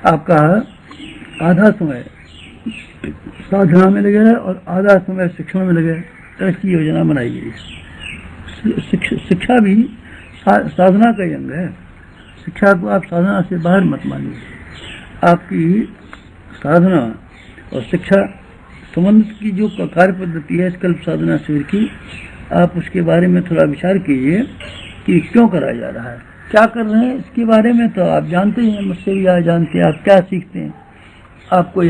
आपका आधा समय साधना में लगे और आधा समय शिक्षण में लगे, ऐसी योजना बनाई गई है। शिक्षा भी साधना का अंग है। शिक्षा को आप साधना से बाहर मत मानिए। आपकी साधना और शिक्षा संबंध की जो कार्य पद्धति है कल्प साधना शिविर की, आप उसके बारे में थोड़ा विचार कीजिए कि क्यों कराया जा रहा है, क्या कर रहे हैं। इसके बारे में तो आप जानते हैं, मुझसे भी आप जानते हैं आप क्या सीखते हैं। आपको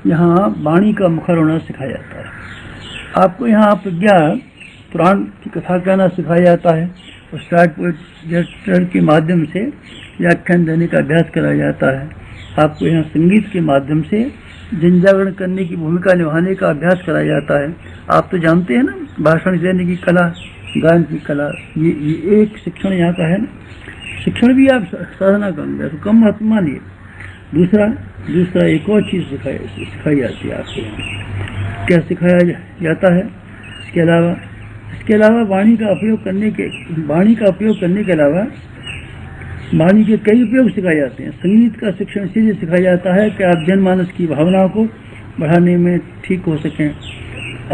यहाँ वाणी का मुखर होना सिखाया जाता है। आपको यहाँ प्रज्ञा पुराण की कथा कहना सिखाया जाता है और स्टार्ट पोएट के माध्यम से व्याख्यान देने का अभ्यास कराया जाता है। आपको यहाँ संगीत के माध्यम से जनजागरण करने की भूमिका निभाने का अभ्यास कराया जाता है। आप तो जानते हैं ना, भाषण देने की कला, गायन की कला, ये एक शिक्षण यहाँ का है ना। शिक्षण भी आप साधना करेंगे तो कम मत मानिए। दूसरा एक और चीज़ सिखाई जाती है आपको। क्या सिखाया जाता है इसके अलावा वाणी का उपयोग करने के अलावा वाणी के कई उपयोग सिखाए जाते हैं। संगीत का शिक्षण इसलिए सिखाया जाता है कि आप जनमानस की भावनाओं को बढ़ाने में ठीक हो सकें।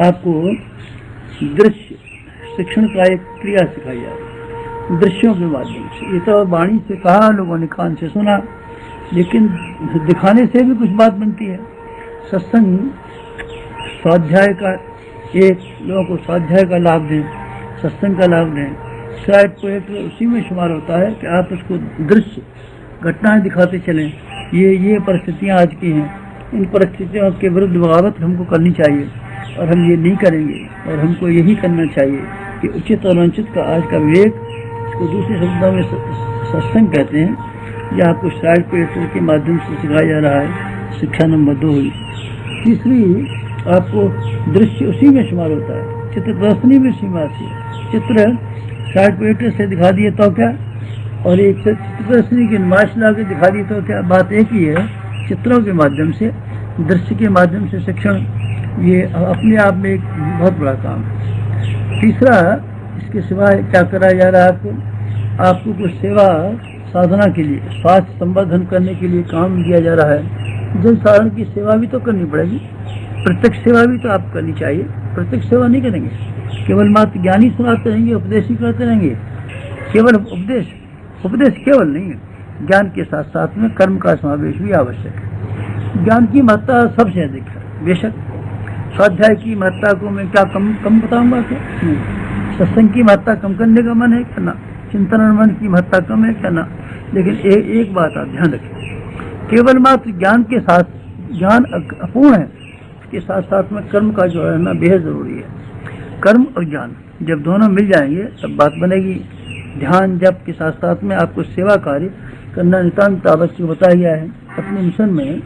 आपको दृश्य शिक्षण का एक क्रिया सिखाई जाती है दृश्यों के माध्यम से। ये तो वाणी से कहा, लोगों ने कान से सुना, लेकिन दिखाने से भी कुछ बात बनती है। सत्संग स्वाध्याय का लोगों को स्वाध्याय का लाभ दें, सत्संग का लाभ दें। शायद पोएट उसी में शुमार होता है कि आप उसको दृश्य घटनाएं दिखाते चलें। ये परिस्थितियां आज की हैं, इन परिस्थितियों के विरुद्ध बगावत हमको करनी चाहिए और हम ये नहीं करेंगे। और हमको यही करना चाहिए कि उचित और अनुचित का आज का विवेक, इसको दूसरे शब्दों में सत्संग कहते हैं, यह आपको शायद पोएट के माध्यम से सिखाया जा रहा है। शिक्षा नंबर 2 हुई। तीसरी, आपको दृश्य उसी में शुमार होता है। चित्र प्रदर्शनी में सीमा थी। चित्र शार्ट पोएट्री से दिखा दिए तो क्या, और एक चित्र प्रदर्शनी की नुमाइश ला के दिखा दी तो क्या, बात एक ही है। चित्रों के माध्यम से, दृश्य के माध्यम से शिक्षण, ये अपने आप में एक बहुत बड़ा काम है। तीसरा, इसके सिवाय क्या कराया जा रहा है आपको कुछ सेवा साधना के लिए, स्वास्थ्य संवर्धन करने के लिए काम दिया जा रहा है। जन साधारण की सेवा भी तो करनी पड़ेगी, प्रत्यक्ष सेवा भी तो आप करनी चाहिए। प्रत्यक्ष सेवा नहीं करेंगे, केवल मात्र ज्ञानी सुनाते रहेंगे, उपदेश ही करते रहेंगे। केवल उपदेश केवल नहीं है, ज्ञान के साथ साथ में कर्म का समावेश भी आवश्यक है। ज्ञान की महत्ता सबसे अधिक है। बेशक स्वाध्याय की महत्ता को मैं क्या कम बताऊंगा क्या? सत्संग की महत्ता कम करने का मन है क्या? ना। चिंतन मन की महत्ता कम है क्या? ना। लेकिन एक बात आप ध्यान रखें, केवल मात्र ज्ञान के साथ, ज्ञान अपूर्ण है, के साथ साथ में कर्म का जो रहना बेहद जरूरी है। कर्म और ज्ञान जब दोनों मिल जाएंगे तब बात बनेगी। ध्यान जप के साथ साथ में आपको सेवा कार्य करना नितांत आवश्यक बताया गया है। अपने मिशन में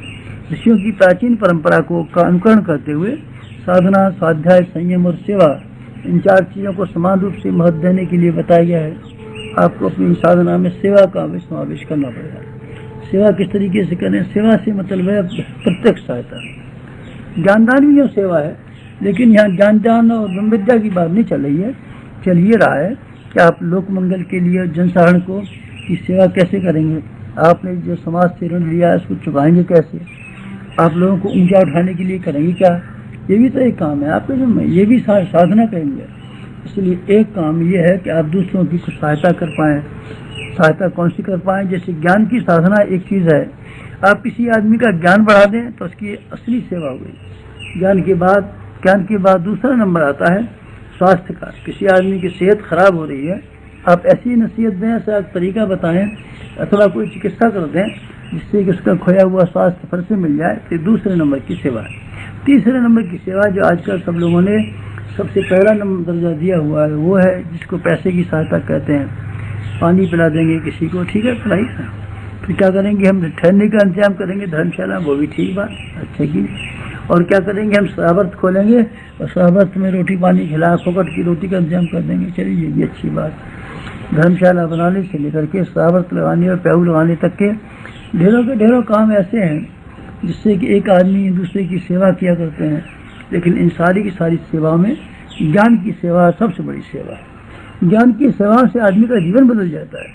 ऋषियों की प्राचीन परंपरा को अनुकरण करते हुए साधना, स्वाध्याय, संयम और सेवा, इन 4 चीज़ों को समान रूप से महत्व देने के लिए बताया गया है। आपको अपनी साधना में सेवा का भी समावेश करना पड़ेगा। सेवा किस तरीके से करें? सेवा से मतलब है प्रत्यक्ष सहायता। ज्ञानदान भी जो सेवा है, लेकिन यहाँ ज्ञानदान और ब्रह्म विद्या की बात नहीं चल रही है। चल ये रहा है कि आप लोक मंगल के लिए जनसाधारण को की सेवा कैसे करेंगे। आपने जो समाज से ऋण लिया है उसको चुकाएंगे कैसे? आप लोगों को ऊंचा उठाने के लिए करेंगे क्या? ये भी तो एक काम है आपके जो में, ये भी साधना करेंगे। इसलिए एक काम ये है कि आप दूसरों की कुछ सहायता कर पाएँ। सहायता कौन सी कर पाएँ? जैसे ज्ञान की साधना एक चीज़ है, आप किसी आदमी का ज्ञान बढ़ा दें तो उसकी असली सेवा हुई। ज्ञान के बाद दूसरा नंबर आता है स्वास्थ्य का। किसी आदमी की सेहत खराब हो रही है, आप ऐसी नसीहत दें, ऐसा तरीका बताएं अथवा कोई चिकित्सा कर दें जिससे कि उसका खोया हुआ स्वास्थ्य फिर से मिल जाए। तो दूसरे नंबर की सेवा है। तीसरे नंबर की सेवा जो आजकल सब लोगों ने सबसे पहला नंबर दर्जा दिया हुआ है, वो है जिसको पैसे की सहायता कहते हैं। पानी पिला देंगे किसी को, ठीक है, पिलाई। फिर क्या करेंगे? हम ठहरने का इंतजाम करेंगे धर्मशाला, वो भी ठीक बात, अच्छा की। और क्या करेंगे? हम शराबत खोलेंगे और शराबत में रोटी पानी खिला, फोकट की रोटी का इंतजाम कर देंगे। चलिए, ये भी अच्छी बात। धर्मशाला बनाने से लेकर के शराबत लगाने और प्याऊ लगाने तक के ढेरों काम ऐसे हैं जिससे कि एक आदमी दूसरे की सेवा किया करते हैं। लेकिन इन सारी की सारी सेवा में ज्ञान की सेवा सबसे बड़ी सेवा है। ज्ञान की सेवा से आदमी का जीवन बदल जाता है।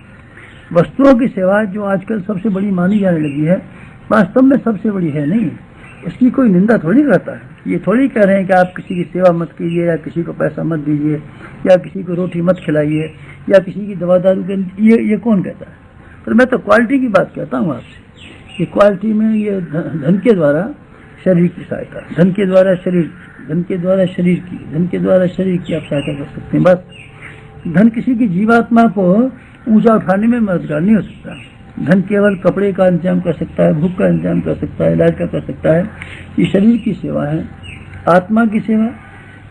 वस्तुओं की सेवा जो आजकल सबसे बड़ी मानी जाने लगी है, वास्तव में सबसे बड़ी है नहीं। इसकी कोई निंदा थोड़ी करता है। ये थोड़ी कह रहे हैं कि आप किसी की सेवा मत कीजिए, या किसी को पैसा मत दीजिए, या किसी को रोटी मत खिलाइए, या किसी की दवा दारू के, ये कौन कहता है? पर मैं तो क्वालिटी की बात कहता हूँ आपसे। ये क्वालिटी में ये धन के द्वारा शरीर की सहायता, धन के द्वारा शरीर, धन के द्वारा शरीर की, धन के द्वारा शरीर की आप सहायता कर सकते हैं। बस धन किसी की जीवात्मा को ऊंचा उठाने में मददगार नहीं हो सकता। धन केवल कपड़े का इंतजाम कर सकता है, भूख का इंतजाम कर सकता है, इलाज का कर सकता है। ये शरीर की सेवा है, आत्मा की सेवा,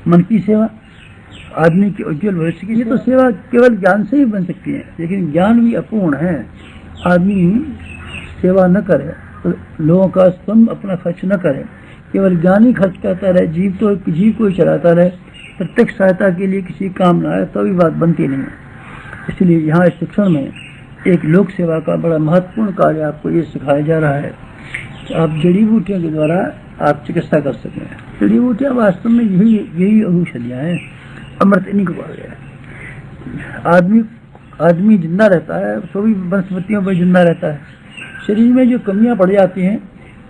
मन की सेवा, आदमी की उज्जवल भविष्य की। ये तो सेवा केवल ज्ञान से ही बन सकती है, लेकिन ज्ञान भी अपूर्ण है। आदमी सेवा न करे, लोगों का स्तंभ अपना खर्च न करे, केवल ज्ञान ही खर्च करता रहे, जीव को ही चलाता रहे, प्रत्यक्ष सहायता के लिए किसी काम ना आए, तो भी बात बनती नहीं है। इसलिए यहाँ इस शिक्षण में एक लोक सेवा का बड़ा महत्वपूर्ण कार्य आपको ये सिखाया जा रहा है कि आप जड़ी बूटियों के द्वारा आप चिकित्सा कर सकें। जड़ी बूटियाँ वास्तव में यही औषधियाँ हैं, अमृत इन्हीं को कहा गया है। आदमी जिंदा रहता है तो भी वनस्पतियों पर जिंदा रहता है। शरीर में जो कमियां पड़ जाती हैं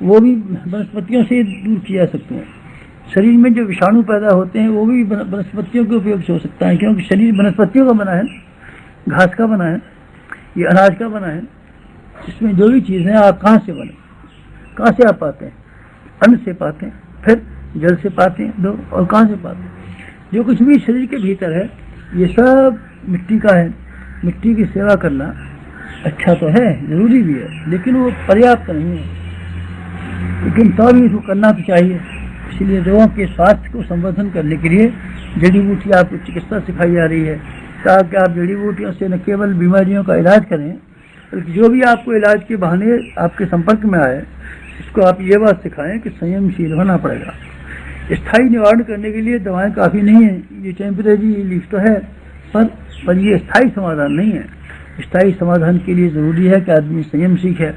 वो भी वनस्पतियों से दूर की जा सकती हैं। शरीर में जो विषाणु पैदा होते हैं वो भी वनस्पतियों के उपयोग से हो सकता है, क्योंकि शरीर वनस्पतियों का बना है, घास का बना है, ये अनाज का बना है। इसमें जो भी चीज़ें आप कहाँ से बने, कहाँ से आप पाते हैं? अन्न से पाते हैं, फिर जल से पाते हैं, दो और कहाँ से पाते हैं? जो कुछ भी शरीर के भीतर है ये सब मिट्टी का है। मिट्टी की सेवा करना अच्छा तो है, जरूरी भी है, लेकिन वो पर्याप्त नहीं है। लेकिन तो भी इसको करना तो चाहिए। इसलिए लोगों के स्वास्थ्य को संवर्धन करने के लिए जड़ी बूटी आपको चिकित्सा सिखाई जा रही है, ताकि आप जड़ी बूटियों से न केवल बीमारियों का इलाज करें, बल्कि जो भी आपको इलाज के बहाने आपके संपर्क में आए उसको आप ये बात सिखाएं कि संयमशील होना पड़ेगा। स्थायी निवारण करने के लिए दवाएं काफ़ी नहीं है, ये टेम्परेरी रिलीफ तो है, पर ये स्थायी समाधान नहीं है। स्थायी समाधान के लिए ज़रूरी है कि आदमी संयम सीखे।